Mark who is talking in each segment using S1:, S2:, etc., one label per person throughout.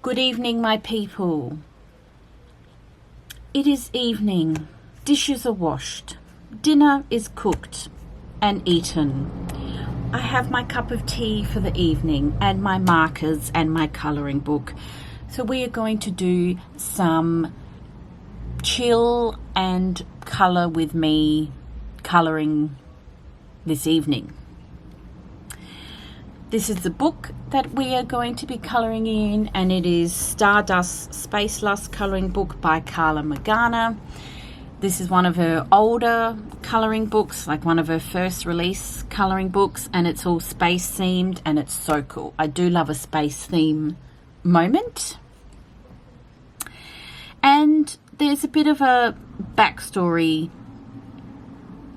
S1: Good evening, my people. It is evening. Dishes are washed. Dinner is cooked and eaten. I have my cup of tea for the evening and my markers and my colouring book. So we are going to do some chill and colour with me colouring this evening. This is the book that we are going to be colouring in, and it is Stardust Space Lust colouring book by Carla Magana. This is one of her older colouring books, like one of her first release colouring books, and it's all space themed and it's so cool. I do love a space theme moment. And there's a bit of a backstory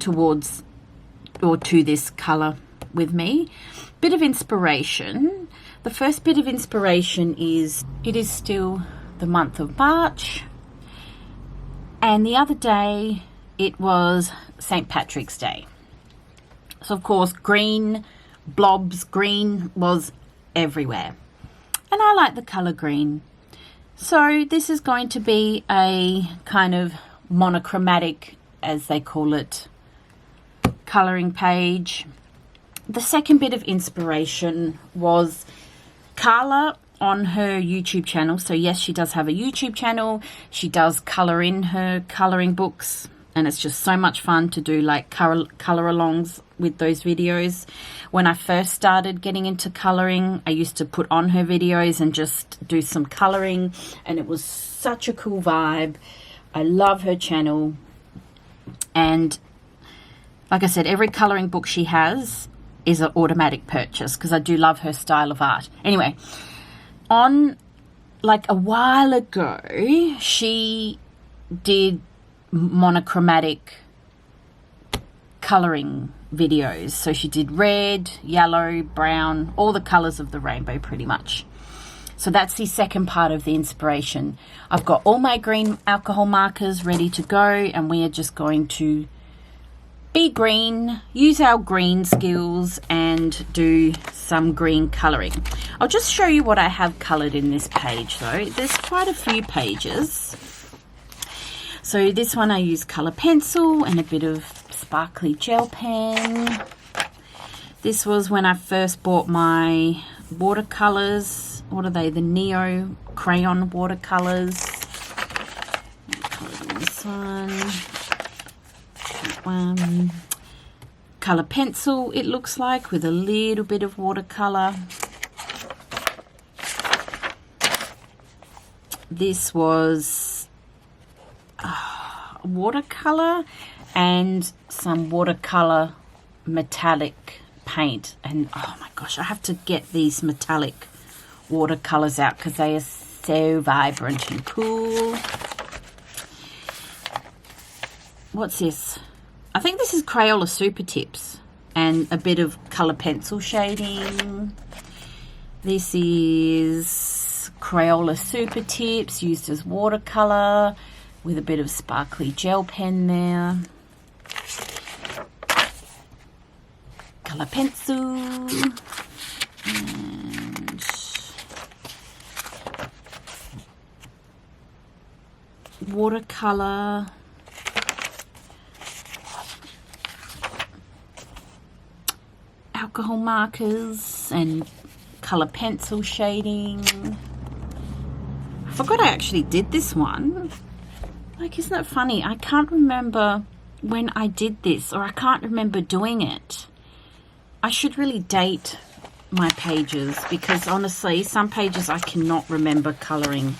S1: towards or to this colour with me. Bit of inspiration. The first bit of inspiration is it is still the month of March, and the other day it was St. Patrick's Day. So of course green blobs, green was everywhere, and I like the colour green. So this is going to be a kind of monochromatic, as they call it, colouring page. The second bit of inspiration was Carla on her YouTube channel. So yes, she does have a YouTube channel. She does colour in her colouring books, and it's just so much fun to do like colour alongs with those videos. When I first started getting into colouring, I used to put on her videos and just do some colouring, and it was such a cool vibe. I love her channel, and like I said, every colouring book she has is an automatic purchase because I do love her style of art. Anyway, on like a while ago, she did monochromatic colouring videos. So she did red, yellow, brown, all the colours of the rainbow pretty much. So that's the second part of the inspiration. I've got all my green alcohol markers ready to go, and we are just going to be green, use our green skills and do some green colouring. I'll just show you what I have coloured in this page though. There's quite a few pages. So this one I use colour pencil and a bit of sparkly gel pen. This was when I first bought my watercolours. What are they? The Neo crayon watercolours. This one. Colour pencil, it looks like, with a little bit of watercolour. This was watercolour and some watercolour metallic paint. And oh my gosh, I have to get these metallic watercolours out because they are so vibrant and cool. What's this? I think this is Crayola Super Tips and a bit of colour pencil shading. This is Crayola Super Tips used as watercolour with a bit of sparkly gel pen there. Colour pencil and watercolour. Alcohol markers and colour pencil shading. I forgot I actually did this one. Like, isn't that funny? I can't remember when I did this, or I can't remember doing it. I should really date my pages because honestly, some pages I cannot remember colouring.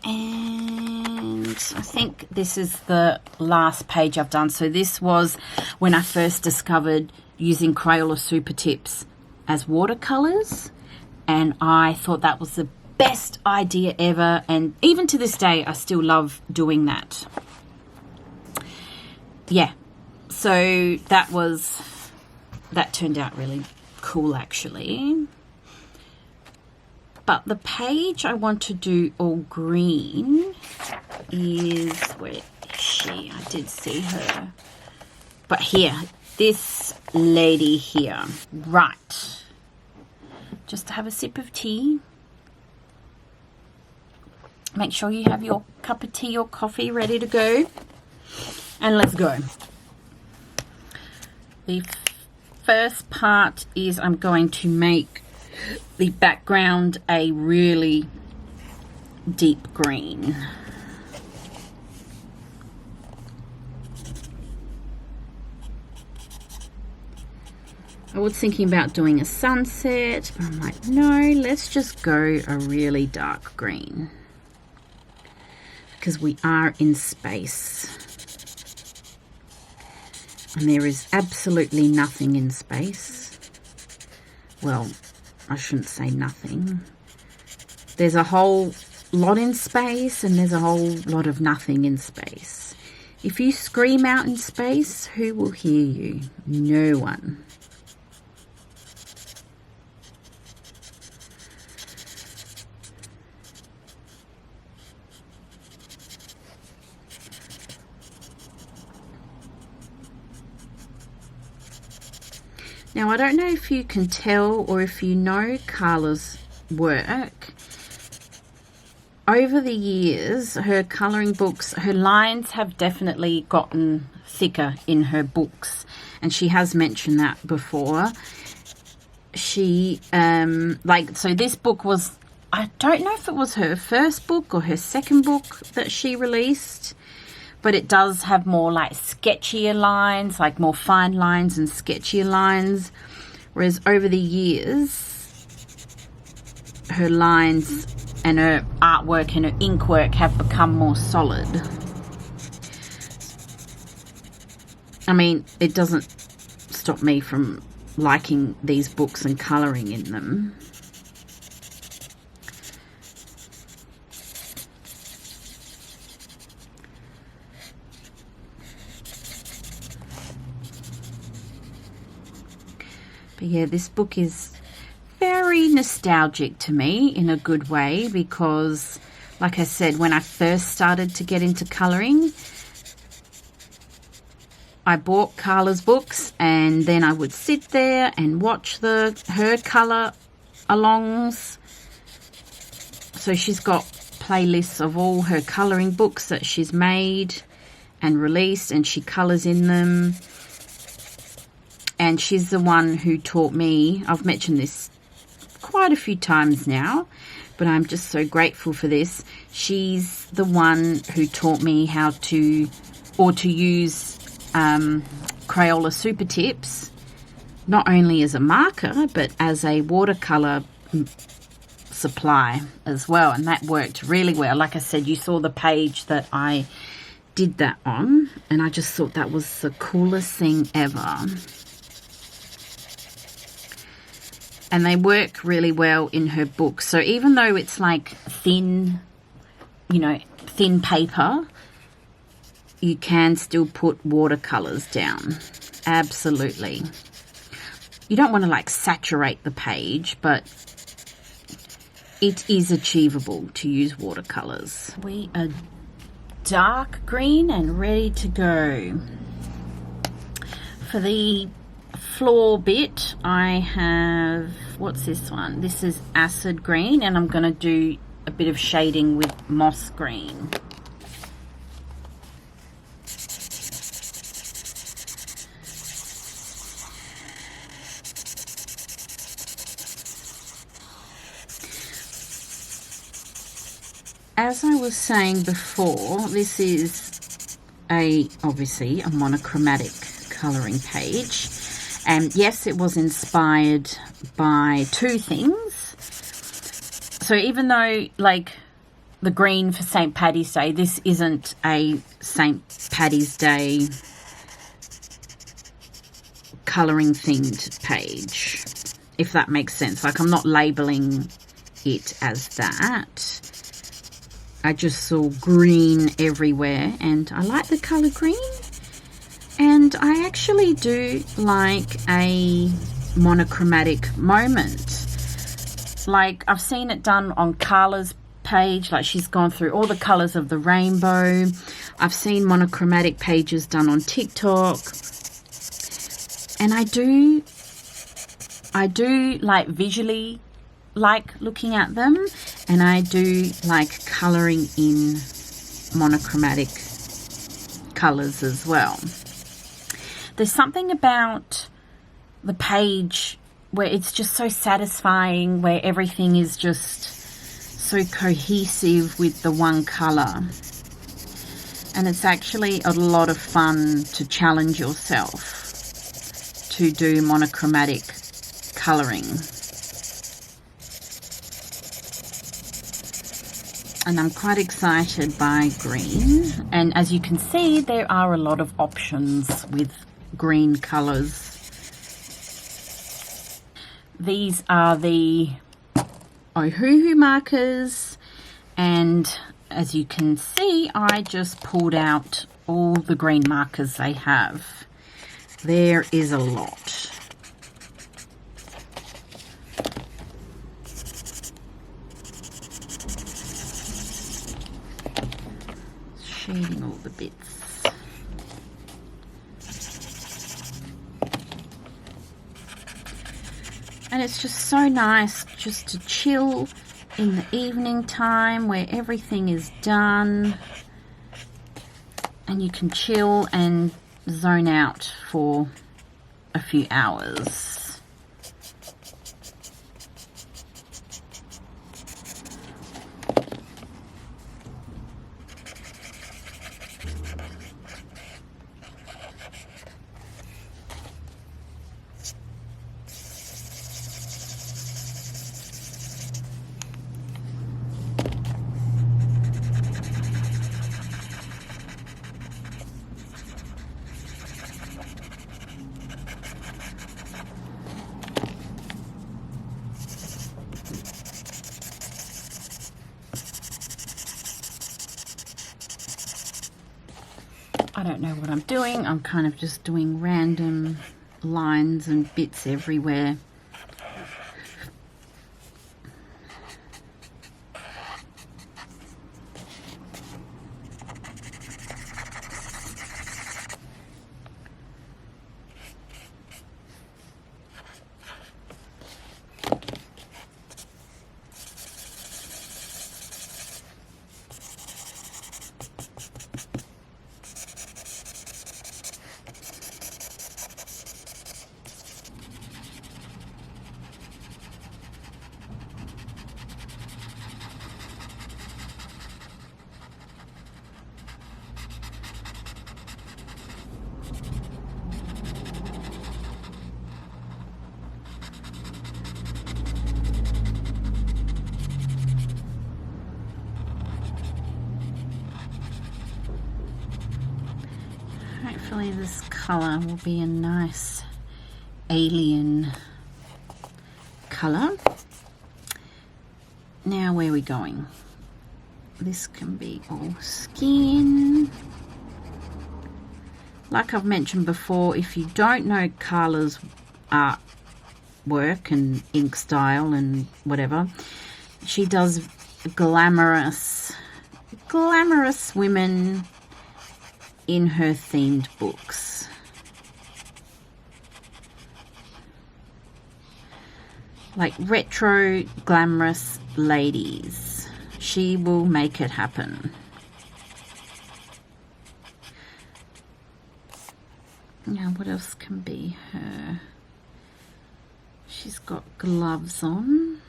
S1: And I think this is the last page I've done. So this was when I first discovered using Crayola Super Tips as watercolours, and I thought that was the best idea ever, and even to this day I still love doing that. Yeah, so that turned out really cool actually. But the page I want to do all green is, where is she? I did see her. But here, this lady here. Right. just to have a sip of tea. Make sure you have your cup of tea or coffee ready to go. And let's go. The first part is I'm going to make the background a really deep green. I was thinking about doing a sunset, but I'm like, no, let's just go a really dark green. Because we are in space. And there is absolutely nothing in space. Well, I shouldn't say nothing. There's a whole lot in space and there's a whole lot of nothing in space. If you scream out in space, who will hear you? No one. Now, I don't know if you can tell or if you know Carla's work. Over the years, her colouring books, her lines have definitely gotten thicker in her books. And she has mentioned that before. She, so this book was, I don't know if it was her first book or her second book that she released. But it does have more like sketchier lines, like more fine lines and sketchier lines. Whereas over the years, her lines and her artwork and her ink work have become more solid. I mean, it doesn't stop me from liking these books and colouring in them. But yeah, this book is very nostalgic to me in a good way because, like I said, when I first started to get into colouring, I bought Carla's books and then I would sit there and watch her colour alongs. So she's got playlists of all her colouring books that she's made and released, and she colours in them. And she's the one who taught me, I've mentioned this quite a few times now, but I'm just so grateful for this. She's the one who taught me how to use Crayola Super Tips, not only as a marker, but as a watercolour supply as well. And that worked really well. Like I said, you saw the page that I did that on, and I just thought that was the coolest thing ever. And they work really well in her book. So even though it's like thin, thin paper, you can still put watercolours down. Absolutely. You don't want to like saturate the page, but it is achievable to use watercolours. We are dark green and ready to go. For the floor bit, I have, what's this one? This is acid green, and I'm going to do a bit of shading with moss green. As I was saying before, this is obviously a monochromatic colouring page. And yes, it was inspired by two things. So even though, like, the green for St. Paddy's Day, this isn't a St. Paddy's Day colouring themed page, if that makes sense. Like, I'm not labelling it as that. I just saw green everywhere, and I like the colour green. And I actually do like a monochromatic moment. Like, I've seen it done on Carla's page. Like, she's gone through all the colours of the rainbow. I've seen monochromatic pages done on TikTok. And I do like visually like looking at them, and I do like colouring in monochromatic colours as well. There's something about the page where it's just so satisfying, where everything is just so cohesive with the one colour. And it's actually a lot of fun to challenge yourself to do monochromatic colouring. And I'm quite excited by green. And as you can see, there are a lot of options with green colours. These are the Ohuhu markers, and as you can see, I just pulled out all the green markers they have. There is a lot. Shading all the bits. And it's just so nice just to chill in the evening time where everything is done and you can chill and zone out for a few hours. I don't know what I'm doing. I'm kind of just doing random lines and bits everywhere. Hopefully this colour will be a nice alien colour. Now where are we going? This can be all skin. Like I've mentioned before, if you don't know Carla's art work and ink style and whatever, she does glamorous women in her themed books. Like retro glamorous ladies. She will make it happen. Now what else can be her? She's got gloves on.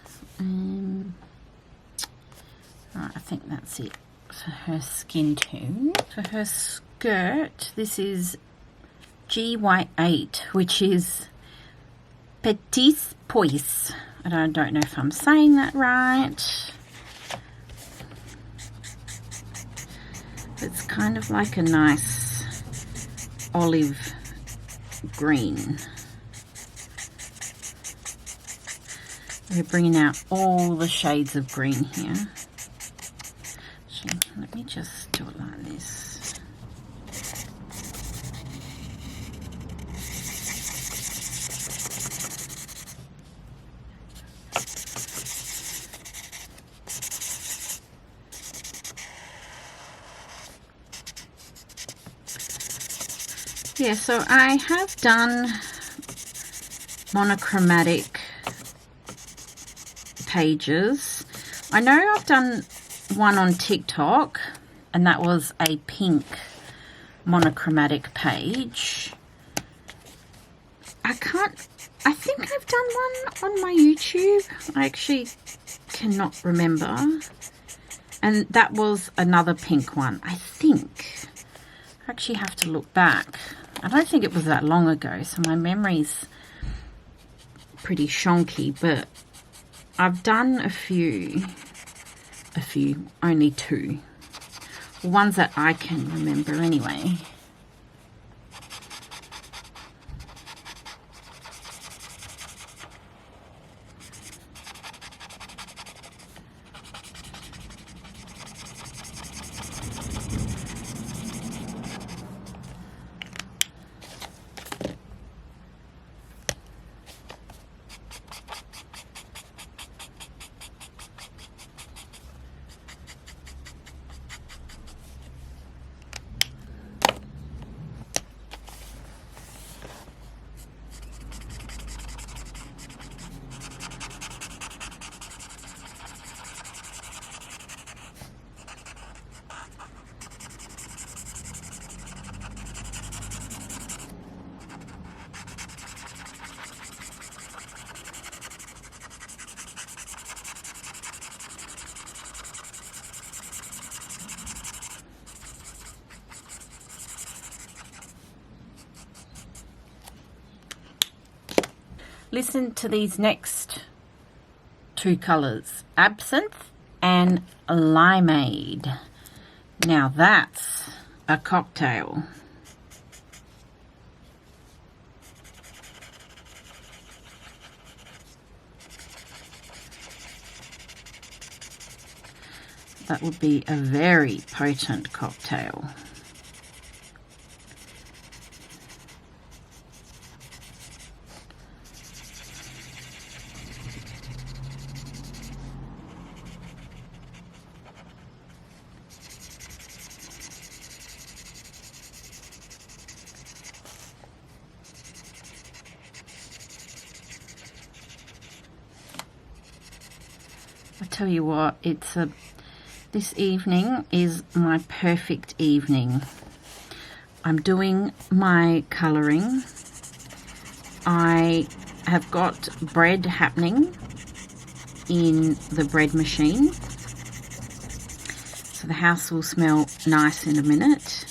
S1: Right, I think that's it for her skin tone. For her skirt, this is GY8, which is Petit Pois. I don't know if I'm saying that right. It's kind of like a nice olive green. We're bringing out all the shades of green here. Actually, let me just do it like this. Yeah, so I have done monochromatic pages. I know I've done one on TikTok, and that was a pink monochromatic page. I think I've done one on my YouTube. I actually cannot remember. And that was another pink one, I think. I actually have to look back. I don't think it was that long ago, so my memory's pretty shonky, but I've done a few, only 2. Ones that I can remember anyway. Listen to these next 2 colours, Absinthe and Limeade. Now that's a cocktail. That would be a very potent cocktail. I tell you what, this evening is my perfect evening. I'm doing my colouring. I have got bread happening in the bread machine. So the house will smell nice in a minute.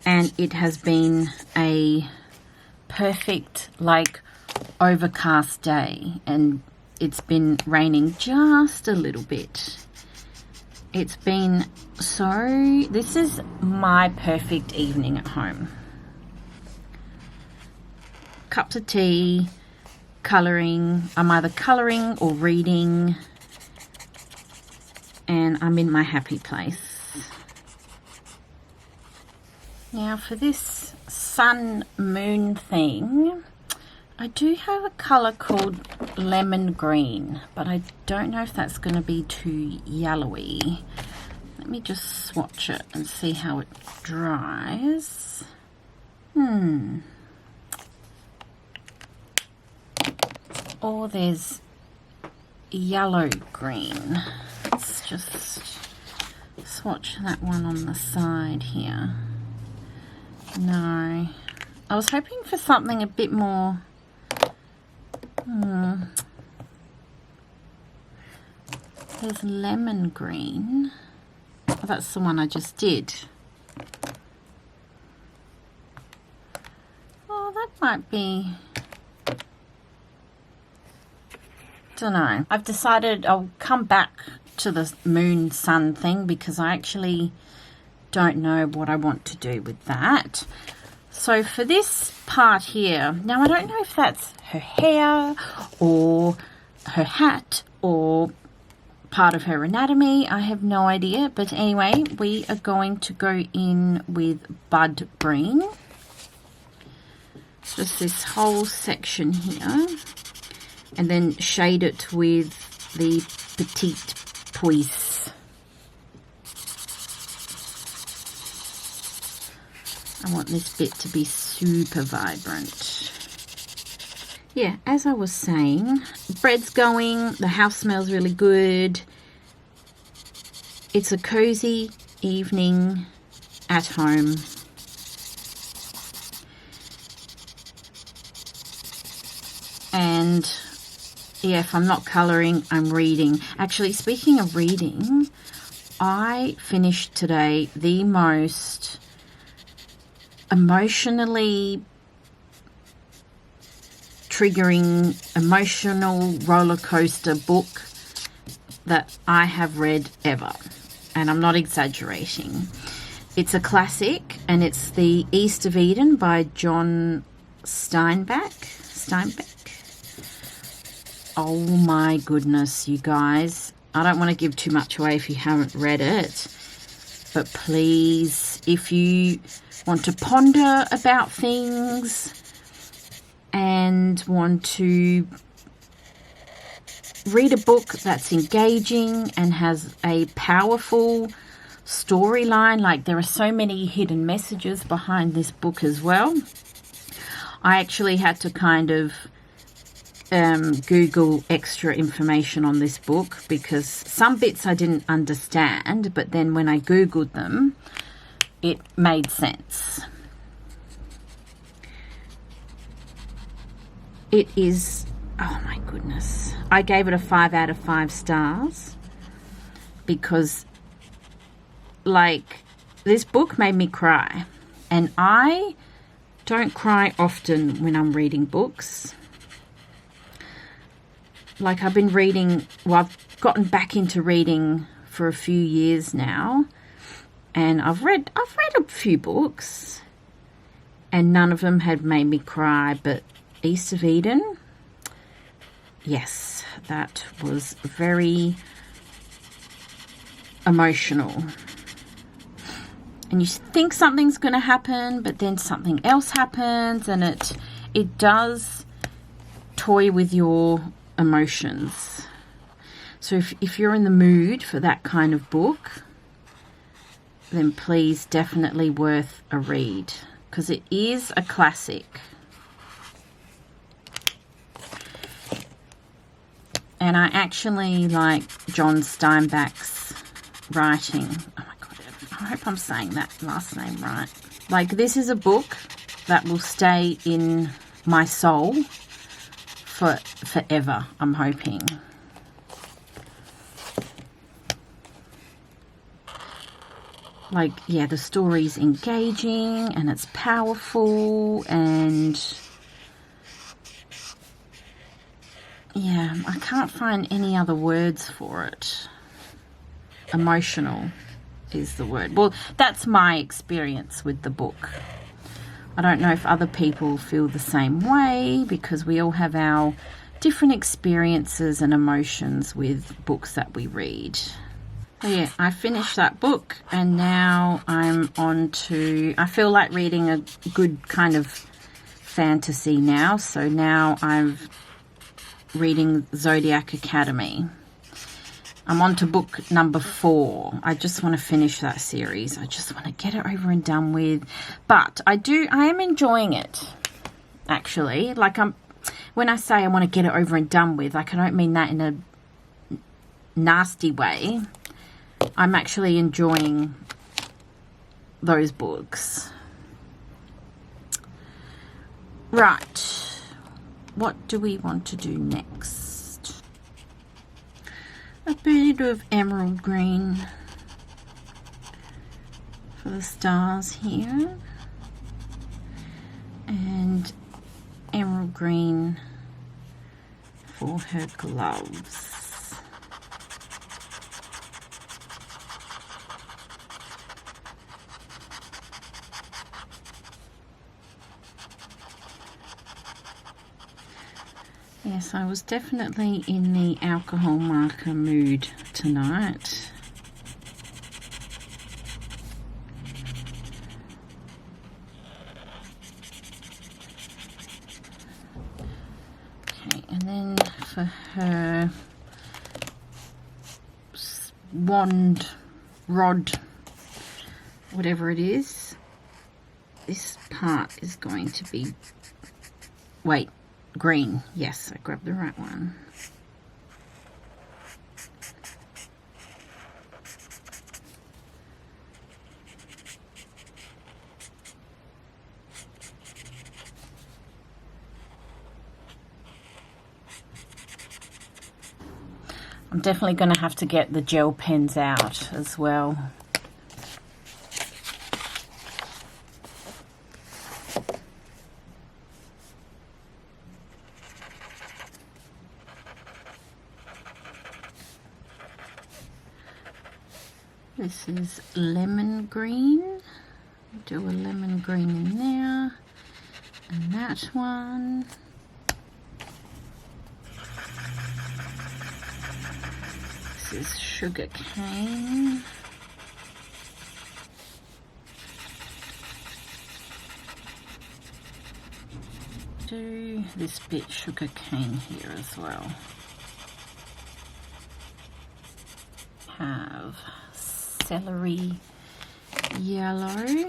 S1: And it has been a perfect, like, overcast day, and it's been raining just a little bit. It's been so... This is my perfect evening at home. Cups of tea, colouring. I'm either colouring or reading. And I'm in my happy place. Now for this sun moon thing, I do have a colour called lemon green, but I don't know if that's going to be too yellowy. Let me just swatch it and see how it dries. Oh, there's yellow green. Let's just swatch that one on the side here. No. I was hoping for something a bit more... There's lemon green. Oh, that's the one I just did. Oh, that might be... Don't know. I've decided I'll come back to the moon sun thing because I actually don't know what I want to do with that. So for this part here, now I don't know if that's her hair or her hat or part of her anatomy. I have no idea. But anyway, we are going to go in with Bud Green. Just this whole section here. And then shade it with the Petite Puisse. I want this bit to be super vibrant. yeah, as I was saying, bread's going, the house smells really good. It's a cozy evening at home. And yeah, if I'm not colouring, I'm reading. Actually, speaking of reading, I finished today the most emotionally triggering, emotional roller coaster book that I have read ever. And I'm not exaggerating. It's a classic, and it's The East of Eden by John Steinbeck. Oh my goodness, you guys. I don't want to give too much away if you haven't read it. But please, if you want to ponder about things and want to read a book that's engaging and has a powerful storyline, like there are so many hidden messages behind this book as well. I actually had to kind of Google extra information on this book because some bits I didn't understand, but then when I Googled them, it made sense. It is, oh my goodness. I gave it a 5 out of 5 stars because, like, this book made me cry. And I don't cry often when I'm reading books. Like, I've been reading, well, I've gotten back into reading for a few years now. And I've read a few books. And none of them had made me cry, but East of Eden, yes, that was very emotional. And you think something's going to happen, but then something else happens, and it does toy with your emotions. So if you're in the mood for that kind of book, then please, definitely worth a read, because it is a classic. And I actually like John Steinbeck's writing. Oh my God, I hope I'm saying that last name right. Like, this is a book that will stay in my soul for forever, I'm hoping. Like, yeah, the story's engaging and it's powerful, and yeah, I can't find any other words for it. Emotional is the word. Well, that's my experience with the book. I don't know if other people feel the same way, because we all have our different experiences and emotions with books that we read. So yeah, I finished that book, and now I'm on to, I feel like reading a good kind of fantasy now. So now I'm reading Zodiac Academy. I'm on to book number 4. I just want to finish that series. I just want to get it over and done with. But I am enjoying it, actually. Like, when I say I want to get it over and done with, like, I don't mean that in a nasty way. I'm actually enjoying those books. Right. What do we want to do next? A bit of emerald green for the stars here, and emerald green for her gloves. Yes, I was definitely in the alcohol marker mood tonight. Okay, and then for her wand, rod, whatever it is, this part is going to be, wait, green. Yes, I grabbed the right one. I'm definitely going to have to get the gel pens out as well. This is lemon green. Do a lemon green in there. And that one. This is sugar cane. Do this bit sugar cane here as well. Have celery yellow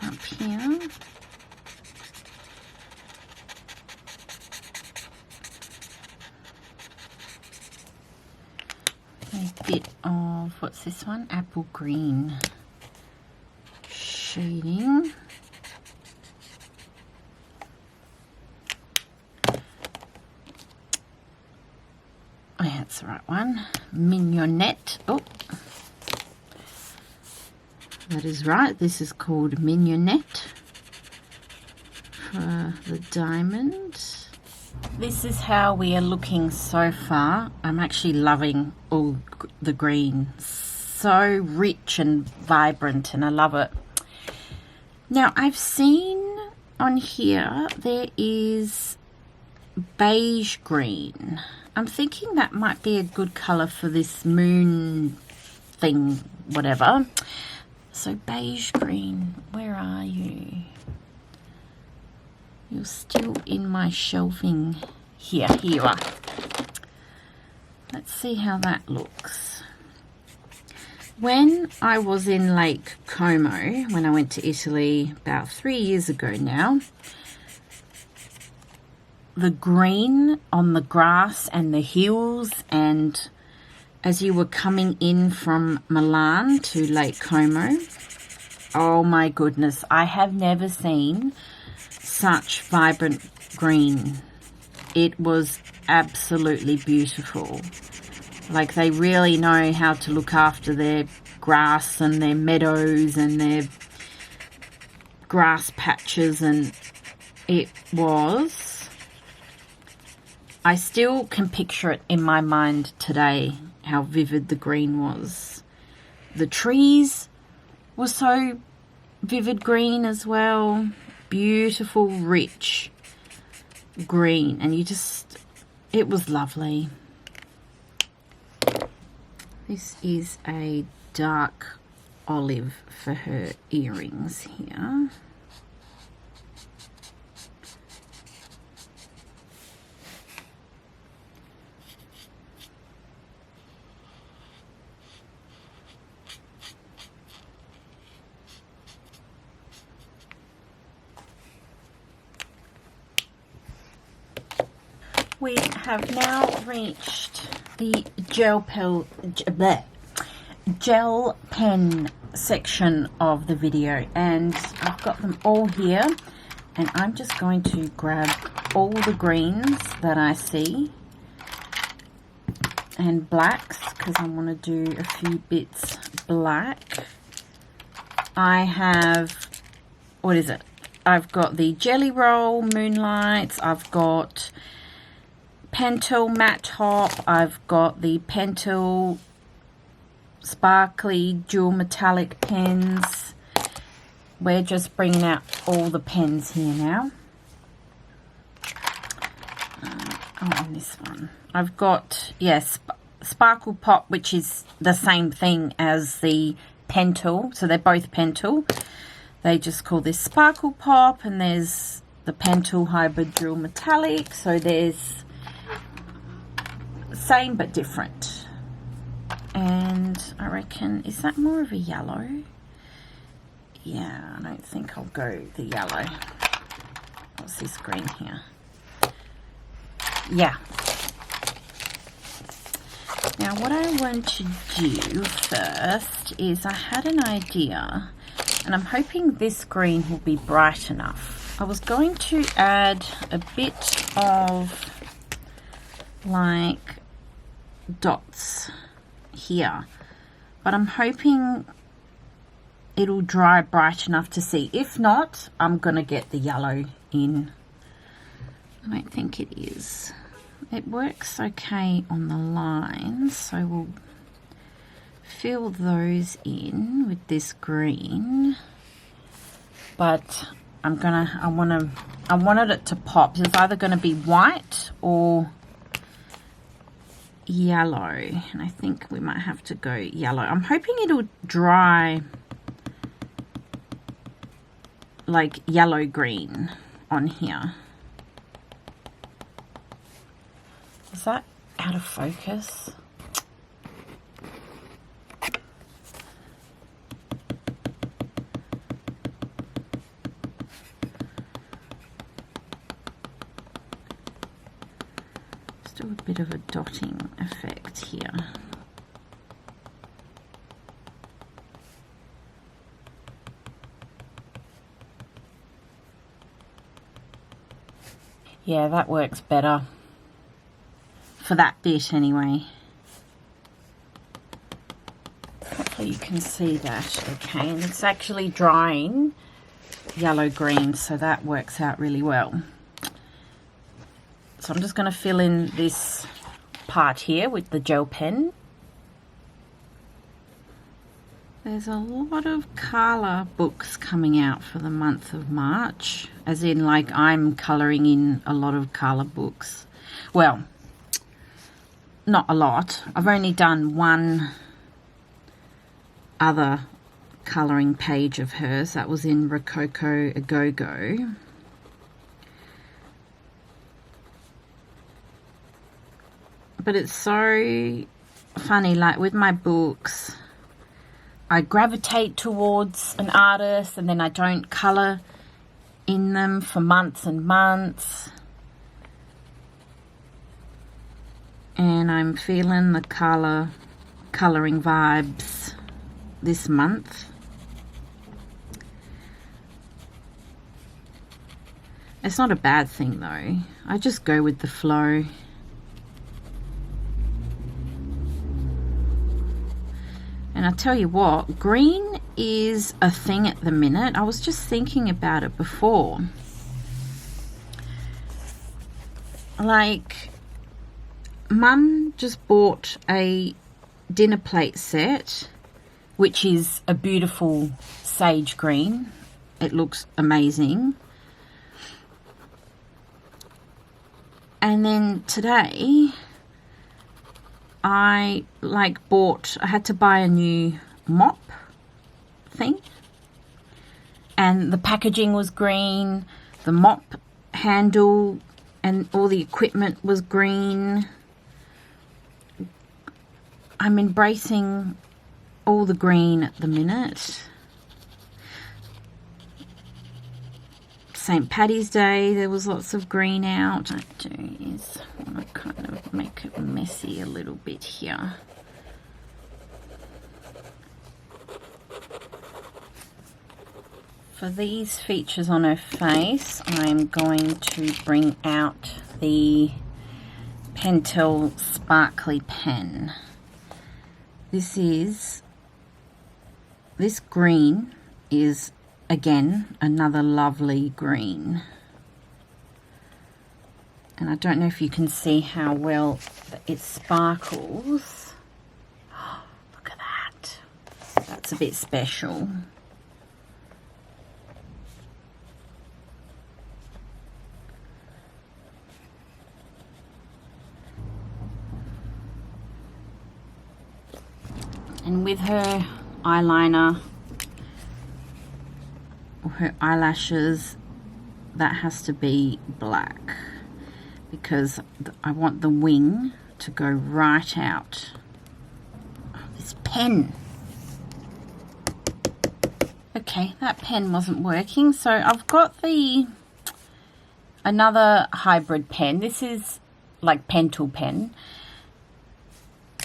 S1: up here. A bit of, what's this one? Apple green shading. Oh, yeah, that's the right one. Mignonette. Oh, that is right. This is called mignonette for the diamond. This is how we are looking so far. I'm actually loving all the green. So rich and vibrant, and I love it. Now, I've seen on here there is beige green. I'm thinking that might be a good colour for this moon thing, whatever. So beige green, where are you? You're still in my shelving. Here you are. Let's see how that looks. When I was in Lake Como, when I went to Italy about 3 years ago now, the green on the grass and the hills, and as you were coming in from Milan to Lake Como, oh my goodness, I have never seen such vibrant green. It was absolutely beautiful. Like, they really know how to look after their grass and their meadows and their grass patches, and it was, I still can picture it in my mind today, how vivid the green was. The trees were so vivid green as well. Beautiful, rich green, and you just, it was lovely. This is a dark olive for her earrings here. We have now reached the gel pen section of the video, and I've got them all here, and I'm just going to grab all the greens that I see and blacks, because I want to do a few bits black. I have, what is it? I've got the Jelly Roll Moonlights, I've got Pentel Matte Top, I've got the Pentel Sparkly Dual Metallic pens. We're just bringing out all the pens here now. And this one. I've got, yes, Sparkle Pop, which is the same thing as the Pentel. So they're both Pentel. They just call this Sparkle Pop, and there's the Pentel Hybrid Dual Metallic. So there's same but different. And I reckon, is that more of a yellow? Yeah, I don't think I'll go the yellow. What's this green here? yeah. Now what I want to do first is I had an idea, and I'm hoping this green will be bright enough. I was going to add a bit of like dots here, but I'm hoping it'll dry bright enough to see. If not, I'm gonna get the yellow in. I don't think it is. It works okay on the lines, so we'll fill those in with this green. But I wanted it to pop. It's either going to be white or yellow, and I think we might have to go yellow. I'm hoping it'll dry like yellow green on here. Is that out of focus? Still a bit of a dotting effect here. Yeah, that works better. For that bit anyway. Hopefully you can see that okay, and it's actually drying yellow green, so that works out really well. So I'm just going to fill in this part here with the gel pen. There's a lot of colour books coming out for the month of March, as in like I'm colouring in a lot of colour books. Well, not a lot. I've only done one other colouring page of hers. That was in Rococo A Go-Go. But it's so funny, like with my books, I gravitate towards an artist and then I don't colour in them for months and months. And I'm feeling the colouring vibes this month. It's not a bad thing though. I just go with the flow. And I tell you what, green is a thing at the minute. I was just thinking about it before. Like, Mum just bought a dinner plate set, which is a beautiful sage green. It looks amazing. And then today, I had to buy a new mop thing. And the packaging was green, the mop handle and all the equipment was green. I'm embracing all the green at the minute. St. Paddy's Day, there was lots of green out. What I do is I want to kind of make it messy a little bit here. For these features on her face, I'm going to bring out the Pentel Sparkly Pen. This green is, again, another lovely green. And I don't know if you can see how well it sparkles. Oh, look at that. That's a bit special. And with her eyeliner or her eyelashes, that has to be black because I want the wing to go right out. Oh, this pen. Okay, that pen wasn't working, so I've got another hybrid pen. This is like Pentel pen.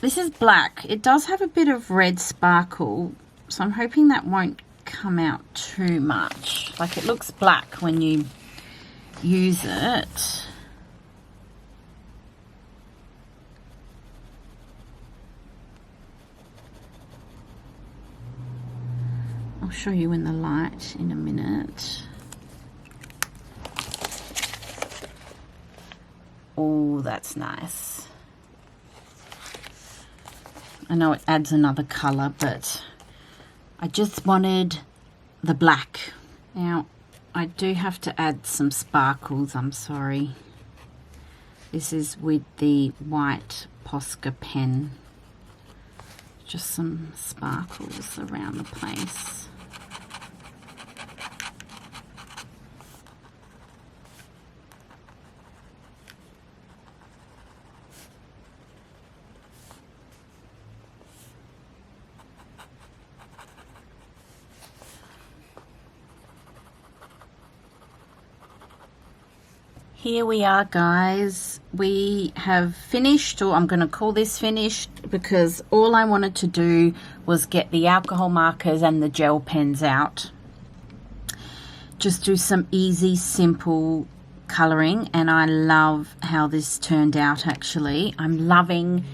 S1: This is black. It does have a bit of red sparkle, so I'm hoping that won't come out too much. Like, it looks black when you use it. I'll show you in the light in a minute. Oh, that's nice. I know it adds another colour, but I just wanted the black. Now, I do have to add some sparkles, I'm sorry. This is with the white Posca pen. Just some sparkles around the place. Here we are, guys. We have finished, or I'm going to call this finished, because all I wanted to do was get the alcohol markers and the gel pens out. Just do some easy, simple colouring, and I love how this turned out, actually. I'm loving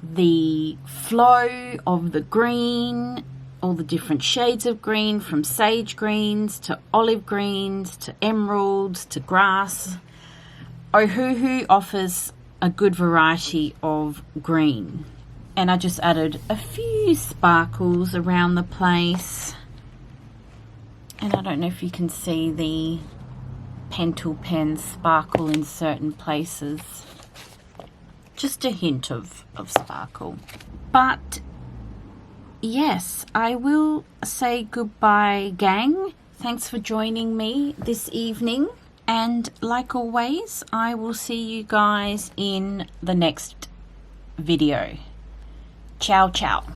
S1: the flow of the green, all the different shades of green, from sage greens to olive greens to emeralds to grass. Ohuhu offers a good variety of green, and I just added a few sparkles around the place. And I don't know if you can see the Pentel pen sparkle in certain places. Just a hint of sparkle. But yes, I will say goodbye, gang. Thanks for joining me this evening. And like always, I will see you guys in the next video. Ciao, ciao.